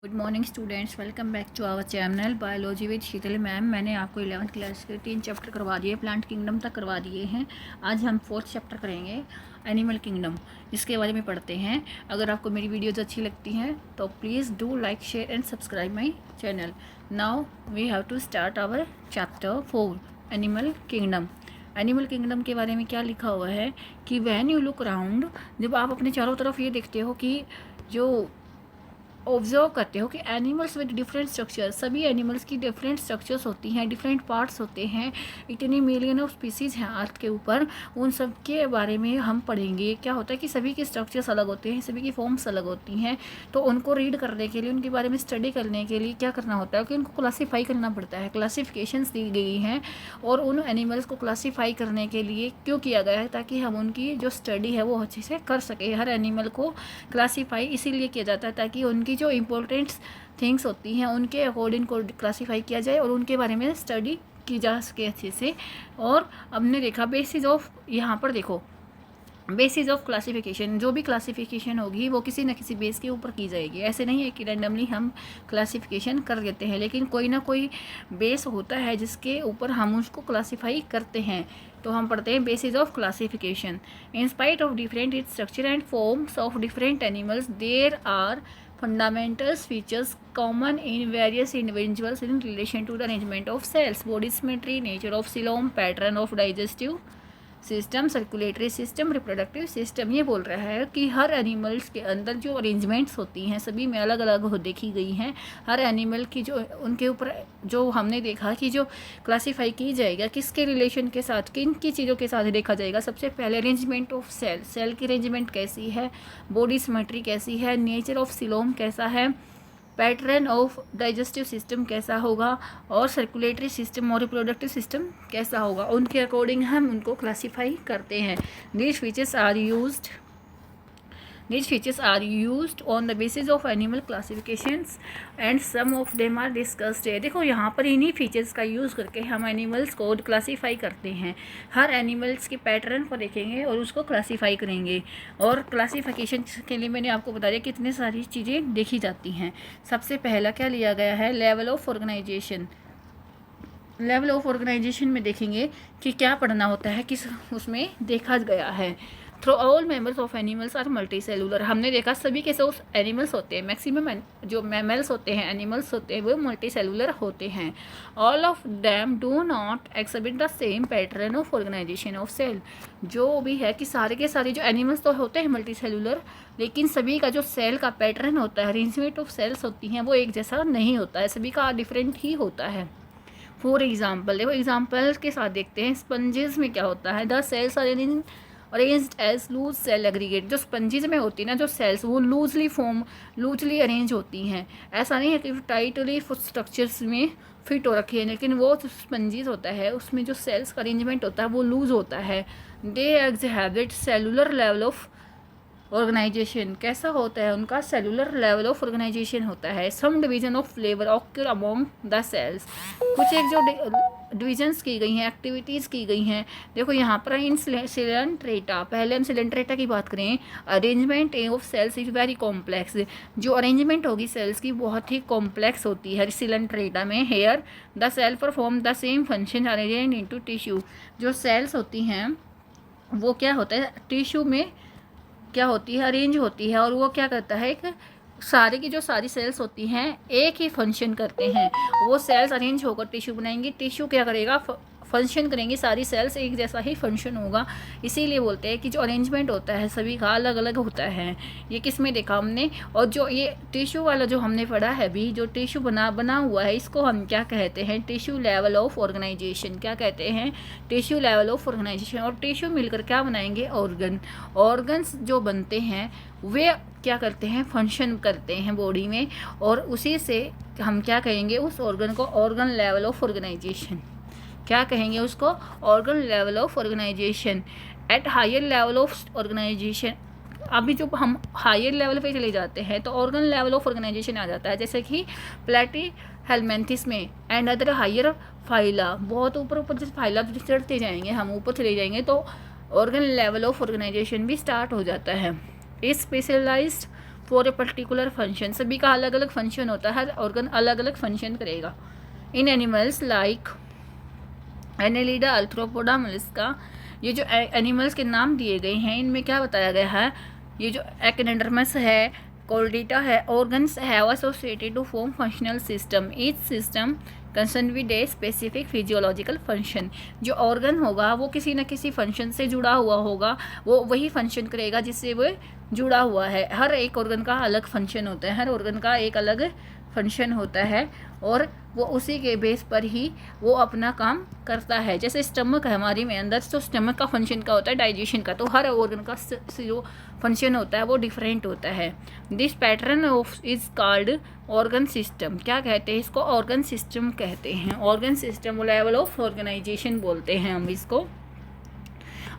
Good morning students, welcome back to our channel biology with Sheetal ma'am. मैंने आपको 11th class के 3 chapter करवा दिए, प्लांट किंगडम तक करवा दिए हैं। आज हम 4th चैप्टर करेंगे, एनिमल किंगडम। इसके बारे में पढ़ते हैं। अगर आपको मेरी वीडियोज़ अच्छी लगती हैं तो please do like, share and subscribe my channel. Now we have to start our chapter 4, animal kingdom. Animal kingdom के बारे में क्या लिखा हुआ है कि व्हेन यू लुक अराउंड, जब आप अपने चारों तरफ ये देखते हो कि जो ऑब्जर्व करते हो कि एनिमल्स विद डिफरेंट स्ट्रक्चर्स, सभी एनिमल्स की डिफरेंट स्ट्रक्चर्स होती हैं, डिफरेंट पार्ट्स होते हैं, इतनी मिलियन ऑफ स्पीसीज़ हैं अर्थ के ऊपर। उन सब के बारे में हम पढ़ेंगे। क्या होता है कि सभी के स्ट्रक्चर्स अलग होते हैं, सभी की फॉर्म्स अलग होती हैं। तो उनको रीड करने के लिए, उनके बारे में स्टडी करने के लिए क्या करना होता है कि उनको क्लासीफाई करना पड़ता है। क्लासिफिकेशंस दी गई हैं और उन एनिमल्स को क्लासीफाई करने के लिए क्यों किया गया है, ताकि हम उनकी जो स्टडी है वो अच्छे से कर सके। हर एनिमल को क्लासीफाई इसीलिए किया जाता है ताकि उनकी जो इम्पोर्टेंट थिंग्स होती हैं उनके अकॉर्डिंग को क्लासीफाई किया जाए और उनके बारे में स्टडी की जा सके अच्छे से। और हमने देखा बेसिस ऑफ, यहाँ पर देखो बेसिस ऑफ क्लासिफिकेशन, जो भी क्लासिफिकेशन होगी वो किसी न किसी बेस के ऊपर की जाएगी। ऐसे नहीं है कि रैंडमली हम क्लासिफिकेशन कर देते हैं, लेकिन कोई ना कोई बेस होता है जिसके ऊपर हम उसको क्लासीफाई करते हैं। तो हम पढ़ते हैं basis of classification. In spite of different its structure and forms of different animals, there are fundamentals features common in various individuals in relation to the arrangement of cells, body symmetry, nature of coelom, pattern of digestive system, circulatory system, reproductive system. ये बोल रहा है कि हर animals के अंदर जो arrangements होती हैं सभी में अलग अलग हो देखी गई हैं। हर एनिमल की जो उनके ऊपर जो हमने देखा कि जो क्लासीफाई की जाएगा किसके रिलेशन के साथ, किन की चीज़ों के साथ देखा जाएगा। सबसे पहले अरेंजमेंट ऑफ सेल, सेल की अरेंजमेंट कैसी है, बॉडी सिमेट्री कैसी है, नेचर ऑफ सिलोम कैसा है, पैटर्न ऑफ डाइजेस्टिव सिस्टम कैसा होगा, और सर्कुलेटरी सिस्टम और रिप्रोडक्टिव सिस्टम कैसा होगा। उनके अकॉर्डिंग हम उनको क्लासीफाई करते हैं। These features are used on the basis of animal classifications and some of them are discussed है। देखो यहाँ पर इन्हीं फीचर्स का यूज़ करके हम एनिमल्स को क्लासीफाई करते हैं। हर एनिमल्स के पैटर्न को देखेंगे और उसको क्लासीफाई करेंगे। और क्लासीफिकेशन के लिए मैंने आपको बता दिया कितनी सारी चीज़ें देखी जाती हैं। सबसे पहला क्या लिया गया है, level of organization. Level of organization में देखेंगे कि क्या पढ़ना होता है, किस उसमें देखा गया है। Through all members of animals are multi cellular. हमने देखा सभी के जो एनिमल्स होते हैं, मैक्सिमम जो मैमल्स होते हैं, एनिमल्स होते हैं, वो मल्टी सेलुलर होते हैं। All of them do not exhibit the same pattern of organization of cell. जो भी है कि सारे के सारे जो एनिमल्स तो होते हैं मल्टी सेलुलर, लेकिन सभी का जो सेल का पैटर्न होता है, अरेंजमेंट ऑफ सेल्स होती हैं, वो एक जैसा नहीं होता है, सभी का डिफरेंट ही होता है। फॉर एग्जाम्पल देखो, एग्जाम्पल के साथ देखते हैं। स्पंजेस में क्या होता है, the cells are arranged as loose cell aggregate. जो स्पंजेस में होती है ना जो सेल्स, वो लूजली अरेंज होती हैं। ऐसा नहीं है कि टाइटली स्ट्रक्चर्स में फिट हो रखी है, लेकिन वो स्पंजेस होता है उसमें जो सेल्स का अरेंजमेंट होता है वो लूज होता है। They exhibit cellular level of organization. कैसा होता है उनका, सेलुलर लेवल ऑफ ऑर्गेनाइजेशन होता है। Some division of flavour occur among the cells. कुछ एक जो डिविजन्स की गई हैं, एक्टिविटीज़ की गई हैं। देखो यहाँ पर इन सिलेंट्रेटा, पहले हम सिलेंट्रेटा की बात करें। Arrangement of cells is very complex. जो अरेंजमेंट होगी सेल्स की बहुत ही कॉम्प्लेक्स होती है सिलेंट्रेटा में। Here the cell perform the same function arrange into tissue. जो सेल्स होती हैं वो क्या होता है, टिश्यू में क्या होती है, अरेंज होती है। और वो क्या करता है, एक सारे की जो सारी सेल्स होती हैं एक ही फंक्शन करते हैं। वो सेल्स अरेंज होकर टिश्यू बनाएंगी, टिश्यू क्या करेगा, फंक्शन करेंगी, सारी सेल्स एक जैसा ही फंक्शन होगा। इसीलिए बोलते हैं कि जो अरेंजमेंट होता है सभी का अलग अलग होता है। ये किस में देखा हमने। और जो ये टिश्यू वाला जो हमने पढ़ा है अभी, जो टिश्यू बना हुआ है, इसको हम क्या कहते हैं, टिश्यू लेवल ऑफ ऑर्गेनाइजेशन। क्या कहते हैं, टिश्यू लेवल ऑफ ऑर्गेनाइजेशन। और टिश्यू मिलकर क्या बनाएंगे, ऑर्गन्स जो बनते हैं वे क्या करते हैं, फंक्शन करते हैं बॉडी में। और उसी से हम क्या कहेंगे, उस ऑर्गन को ऑर्गन लेवल ऑफ ऑर्गेनाइजेशन। क्या कहेंगे उसको, organ level of organization. At higher level of organization, अभी जब हम हायर लेवल पे चले जाते हैं तो ऑर्गन लेवल ऑफ ऑर्गेनाइजेशन आ जाता है, जैसे कि प्लेटीहेल्मिन्थस में एंड अदर हायर फाइला। बहुत ऊपर जैसे फाइला चढ़ते जाएंगे, हम ऊपर चले जाएंगे तो ऑर्गन लेवल ऑफ ऑर्गेनाइजेशन भी स्टार्ट हो जाता है। Specialized for a particular function. सभी का अलग अलग फंक्शन होता है, हर ऑर्गन अलग अलग फंक्शन करेगा। इन एनिमल्स लाइक एनेलिडा, अल्थ्रोपोडा, मोलस्का, ये जो एनिमल्स के नाम दिए गए हैं इनमें क्या बताया गया है, ये जो एकेनेडर्मस है, कोर्डिटा है, organs have associated to form functional system. Each system concern with a specific physiological function. जो ऑर्गन होगा वो किसी न किसी फंक्शन से जुड़ा हुआ होगा, वो वही फंक्शन करेगा जिससे वो जुड़ा हुआ है। हर एक ऑर्गन का अलग फंक्शन होता है, हर ऑर्गन का एक अलग फंक्शन होता है और वो उसी के बेस पर ही वो अपना काम करता है। जैसे स्टमक है हमारी में अंदर, तो स्टमक का फंक्शन क्या होता है, डाइजेशन का। तो हर ऑर्गन का जो फंक्शन होता है वो डिफरेंट होता है। This pattern of is called organ system. क्या कहते हैं इसको, ऑर्गन सिस्टम कहते हैं। Organ system level of organization बोलते हैं हम इसको।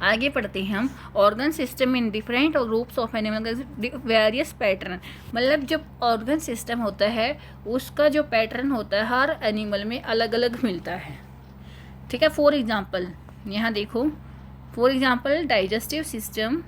आगे पढ़ते हैं हम, organ system in different groups of animal various pattern. मतलब जब ऑर्गन सिस्टम होता है उसका जो पैटर्न होता है हर एनिमल में अलग अलग मिलता है। ठीक है, फॉर एग्जांपल यहाँ देखो, for example digestive system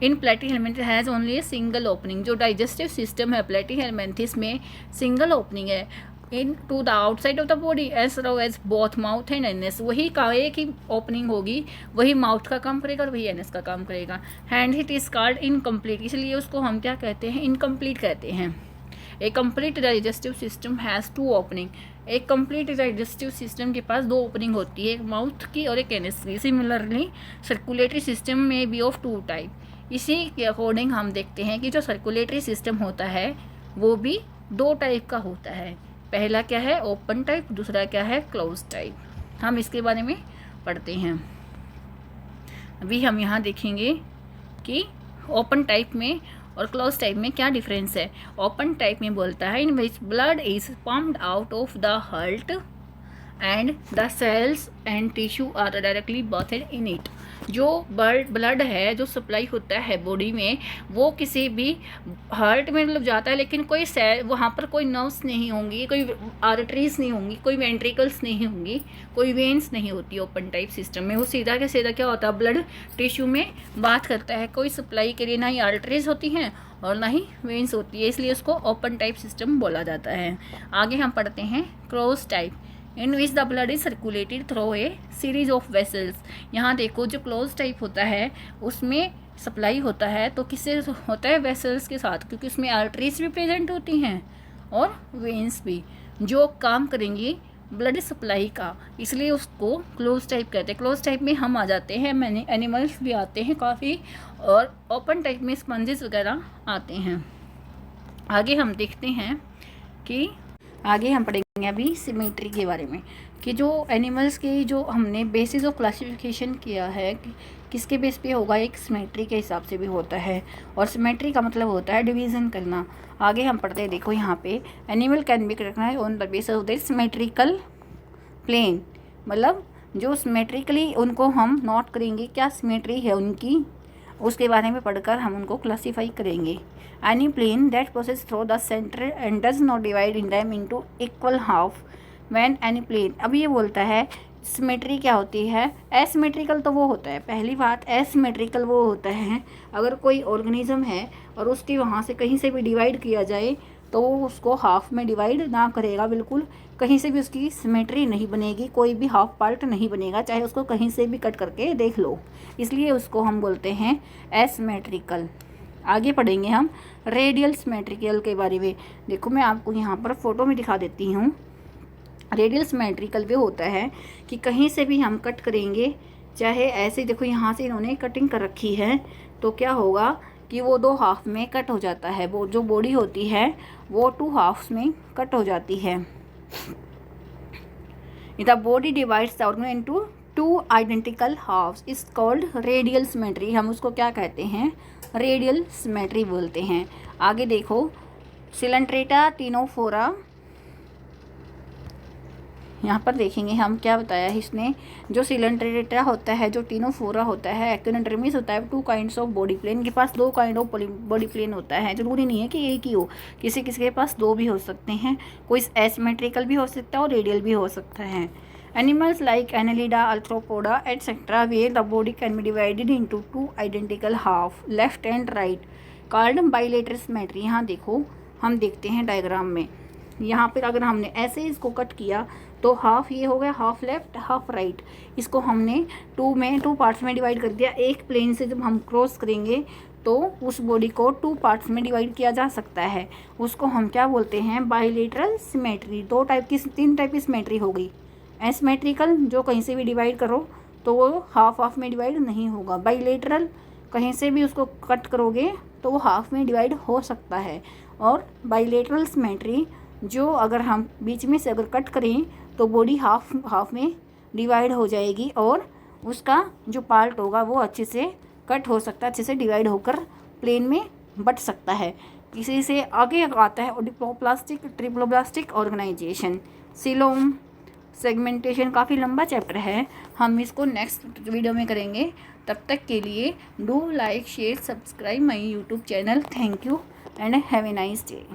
in platyhelminthes has only a single opening. जो डाइजेस्टिव सिस्टम है प्लेटीहेल्मिन्थेस में सिंगल ओपनिंग है into the outside of the body as low as both mouth and anus. वही का एक ही opening होगी, वही mouth का काम करेगा और वही एनएस का काम करेगा। And it is called incomplete, इसलिए उसको हम क्या कहते हैं, इनकम्प्लीट कहते हैं। A complete digestive system has two opening. एक कंप्लीट डाइजेस्टिव सिस्टम के पास दो ओपनिंग होती है, एक माउथ की और एक एनएस की। सिमिलरली सर्कुलेटरी सिस्टम में बी ऑफ टू टाइप। इसी के अकॉर्डिंग हम देखते हैं कि जो सर्कुलेटरी सिस्टम होता है वो भी दो टाइप का होता है। पहला क्या है, ओपन टाइप, दूसरा क्या है, क्लोज टाइप। हम इसके बारे में पढ़ते हैं। अभी हम यहाँ देखेंगे कि ओपन टाइप में और क्लोज टाइप में क्या डिफरेंस है। ओपन टाइप में बोलता है in which blood is pumped out of the heart and the cells and tissue are directly bathed in it. जो ब्लड है जो सप्लाई होता है बॉडी में वो किसी भी हार्ट में मतलब जाता है, लेकिन कोई सेल वहाँ पर कोई नर्व्स नहीं होंगी, कोई आर्टरीज नहीं होंगी, कोई वेंट्रिकल्स नहीं होंगी, कोई वेन्स नहीं होती ओपन टाइप सिस्टम में। वो सीधा के सीधा क्या होता है, ब्लड टिश्यू में बात करता है। कोई सप्लाई के लिए ना ही आर्टरीज होती हैं और ना ही वेन्स होती है, इसलिए उसको ओपन टाइप सिस्टम बोला जाता है। आगे हम पढ़ते हैं close type in which the blood is circulated through a series of vessels. यहाँ देखो जो क्लोज टाइप होता है उसमें सप्लाई होता है तो किससे होता है, वेसल्स के साथ, क्योंकि उसमें आर्टरीज भी प्रेजेंट होती हैं और वेन्स भी जो काम करेंगी ब्लड सप्लाई का, इसलिए उसको क्लोज टाइप कहते हैं। क्लोज टाइप में हम आ जाते हैं, मैंने एनिमल्स भी आते हैं काफ़ी, और ओपन टाइप में स्पंजेस वगैरह आते हैं। आगे हम देखते हैं कि आगे हम पढ़ेंगे अभी सिमेट्री के बारे में, कि जो एनिमल्स की जो हमने बेसिस ऑफ क्लासिफिकेशन किया है कि किसके बेस पे होगा, एक सिमेट्री के हिसाब से भी होता है। और सिमेट्री का मतलब होता है डिवीज़न करना। आगे हम पढ़ते हैं, देखो यहाँ पे animal can be recognized on the basis of the symmetrical plane. मतलब जो सिमेट्रिकली उनको हम नोट करेंगे क्या सिमेट्री है उनकी, उसके बारे में पढ़कर हम उनको क्लासीफाई करेंगे। Any plane that process through the centre and does not divide in them into equal half when any plane. अब ये बोलता है सिमेट्री क्या होती है, एसिमेट्रिकल तो वो होता है, पहली बात एसिमेट्रिकल वो होता है अगर कोई ऑर्गेनिज्म है और उसकी वहाँ से कहीं से भी डिवाइड किया जाए तो वो उसको हाफ में डिवाइड ना करेगा, बिल्कुल कहीं से भी उसकी सिमेट्री नहीं बनेगी, कोई भी हाफ पार्ट नहीं बनेगा, चाहे उसको कहीं से भी कट करके देख लो, इसलिए उसको हम बोलते हैं एसिमेट्रिकल। आगे पढ़ेंगे हम रेडियल सिमेट्रिकल के बारे में। देखो मैं आपको यहाँ पर फोटो में दिखा देती हूँ। रेडियल सिमेट्रिकल भी होता है कि कहीं से भी हम कट करेंगे, चाहे ऐसे, देखो यहाँ से इन्होंने कटिंग कर रखी है तो क्या होगा कि वो दो हाफ में कट हो जाता है, वो जो बॉडी होती है वो टू हाफ्स में कट हो जाती है। The body divides the organ into two identical halves is called radial symmetry. हम उसको क्या कहते हैं, रेडियल सिमेट्री बोलते हैं। आगे देखो सिलेंट्रेटा टिनोफोरा, यहाँ पर देखेंगे हम क्या बताया है इसने। जो सिलेंट्रेटा होता है, जो टिनोफोरा होता है, एक्टिनोडर्मिस होता है, two kinds of body plane. इनके पास दो काइंड ऑफ बॉडी प्लेन होता है, जरूरी नहीं है कि एक ही हो, किसी किसी के पास दो भी हो सकते हैं, कोई एसिमेट्रिकल भी हो सकता है और रेडियल भी हो सकता है। Animals like annelida, arthropoda etcetera where the body can be divided into two identical half left and right called bilateral symmetry. यहाँ देखो, हम देखते हैं डायग्राम में, यहाँ पर अगर हमने ऐसे इसको कट किया तो हाफ ये हो गया, हाफ लेफ्ट हाफ राइट। इसको हमने टू पार्ट्स में डिवाइड कर दिया। एक प्लेन से जब हम क्रॉस करेंगे तो उस बॉडी को 2 पार्ट्स में डिवाइड किया जा सकता है। उसको हम क्या बोलते हैं? Bilateral symmetry. 3 टाइप की सिमेट्री हो गई। एसिमेट्रिकल, जो कहीं से भी डिवाइड करो तो वो हाफ हाफ में डिवाइड नहीं होगा। बाइलेटरल, कहीं से भी उसको कट करोगे तो वो हाफ में डिवाइड हो सकता है। और बाइलेटरल सिमेट्री, जो अगर हम बीच में से अगर कट करें तो बॉडी हाफ में डिवाइड हो जाएगी और उसका जो पार्ट होगा वो अच्छे से कट हो सकता है, अच्छे से डिवाइड होकर प्लेन में बट सकता है। इसी से आगे आता है ओडिप्लोप्लास्टिक ट्रिप्लोब्लास्टिक ऑर्गेनाइजेशन। सीलोम सेगमेंटेशन काफ़ी लंबा चैप्टर है, हम इसको नेक्स्ट वीडियो में करेंगे। तब तक के लिए do like share subscribe my YouTube channel. Thank you and have a nice day.